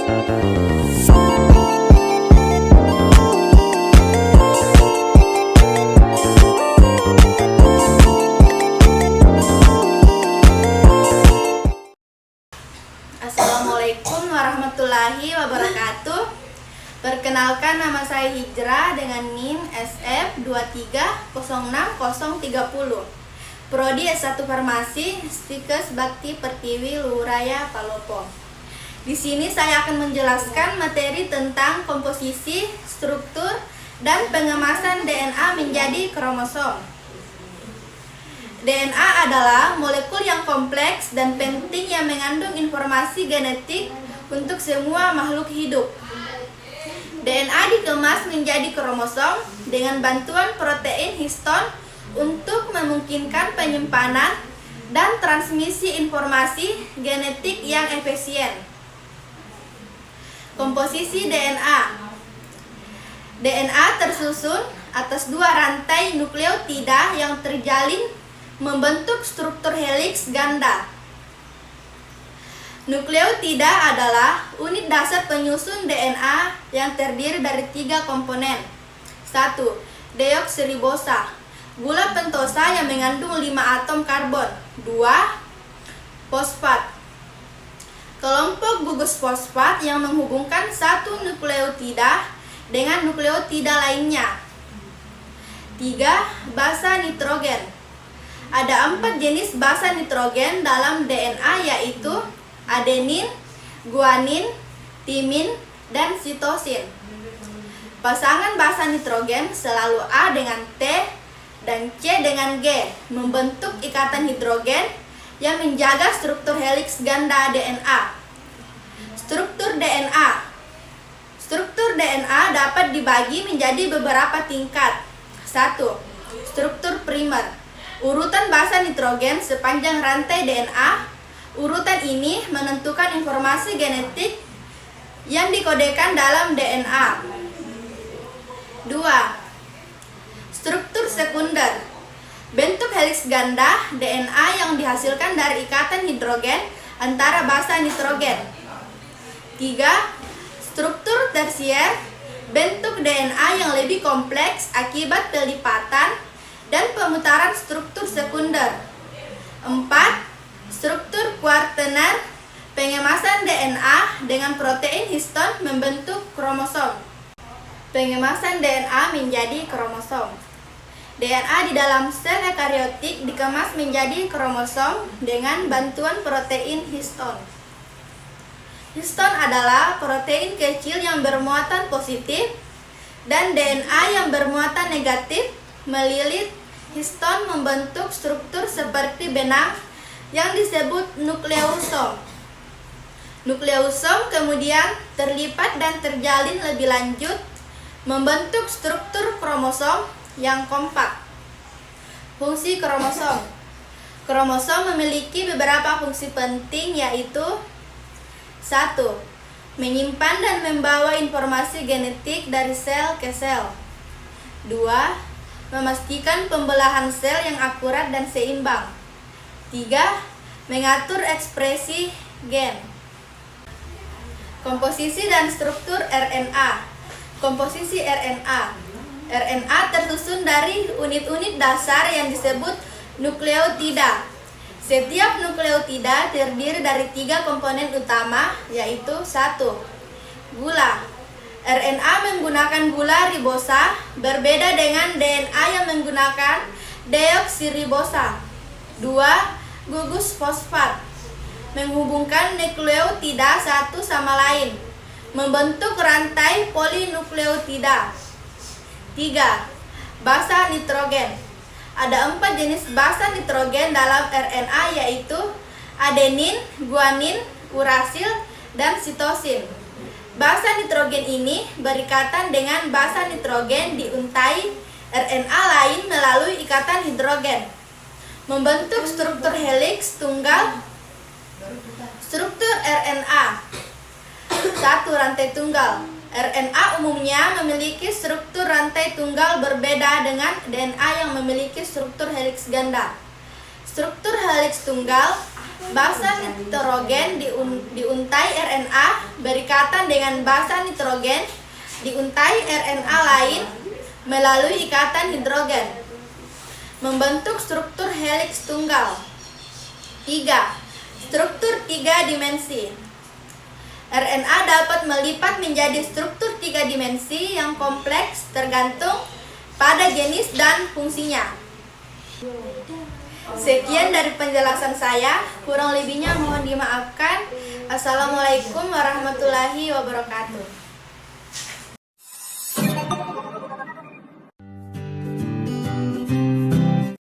Assalamualaikum warahmatullahi wabarakatuh. Perkenalkan, nama saya Hijrah dengan NIM SF2306030. Prodi S1 Farmasi, Stikes Bakti Pertiwi Luhuraya Palopo. Di sini saya akan menjelaskan materi tentang komposisi, struktur, dan pengemasan DNA menjadi kromosom. DNA adalah molekul yang kompleks dan penting yang mengandung informasi genetik untuk semua makhluk hidup. DNA dikemas menjadi kromosom dengan bantuan protein histon untuk memungkinkan penyimpanan dan transmisi informasi genetik yang efisien. Komposisi DNA. DNA tersusun atas dua rantai nukleotida yang terjalin membentuk struktur heliks ganda. Nukleotida adalah unit dasar penyusun DNA yang terdiri dari 3 komponen. 1. Deoksiribosa, gula pentosa yang mengandung 5 atom karbon. 2. Fosfat, kelompok gugus fosfat yang menghubungkan satu nukleotida dengan nukleotida lainnya. 3. Basa nitrogen. Ada 4 jenis basa nitrogen dalam DNA, yaitu adenin, guanin, timin, dan sitosin. Pasangan basa nitrogen selalu A dengan T dan C dengan G membentuk ikatan hidrogen yang menjaga struktur heliks ganda DNA. Struktur DNA. Struktur DNA dapat dibagi menjadi beberapa tingkat. 1. Struktur primer. Urutan basa nitrogen sepanjang rantai DNA. Urutan ini menentukan informasi genetik yang dikodekan dalam DNA. 2. Struktur sekunder. Bentuk heliks ganda DNA yang dihasilkan dari ikatan hidrogen antara basa nitrogen. 3. Struktur tersier. Bentuk DNA yang lebih kompleks akibat pelipatan dan pemutaran struktur sekunder. 4. Struktur kuartener. Pengemasan DNA dengan protein histon membentuk kromosom. Pengemasan DNA menjadi kromosom. DNA di dalam sel eukariotik dikemas menjadi kromosom dengan bantuan protein histon. Histon adalah protein kecil yang bermuatan positif dan DNA yang bermuatan negatif melilit histon membentuk struktur seperti benang yang disebut nukleosom. Nukleosom kemudian terlipat dan terjalin lebih lanjut membentuk struktur kromosom yang kompak. Fungsi kromosom. Kromosom memiliki beberapa fungsi penting, yaitu 1. Menyimpan dan membawa informasi genetik dari sel ke sel. 2. Memastikan pembelahan sel yang akurat dan seimbang. 3. Mengatur ekspresi gen. Komposisi dan struktur RNA. Komposisi RNA. RNA tersusun dari unit-unit dasar yang disebut nukleotida. Setiap nukleotida terdiri dari 3 komponen utama, yaitu 1. Gula. RNA menggunakan gula ribosa, berbeda dengan DNA yang menggunakan deoksiribosa. 2. Gugus fosfat, menghubungkan nukleotida satu sama lain, membentuk rantai polinukleotida. 3. Basa nitrogen. Ada 4 jenis basa nitrogen dalam RNA, yaitu adenin, guanin, urasil, dan sitosin. Basa nitrogen ini berikatan dengan basa nitrogen di untai RNA lain melalui ikatan hidrogen, membentuk struktur heliks tunggal. Struktur RNA. 1. Rantai tunggal. RNA umumnya memiliki struktur rantai tunggal berbeda dengan DNA yang memiliki struktur heliks ganda. Struktur heliks tunggal, basa nitrogen di untai RNA berikatan dengan basa nitrogen diuntai RNA lain melalui ikatan hidrogen, membentuk struktur heliks tunggal. 3. Struktur 3 dimensi. RNA dapat melipat menjadi struktur 3 dimensi yang kompleks tergantung pada jenis dan fungsinya. Sekian dari penjelasan saya, kurang lebihnya mohon dimaafkan. Assalamualaikum warahmatullahi wabarakatuh.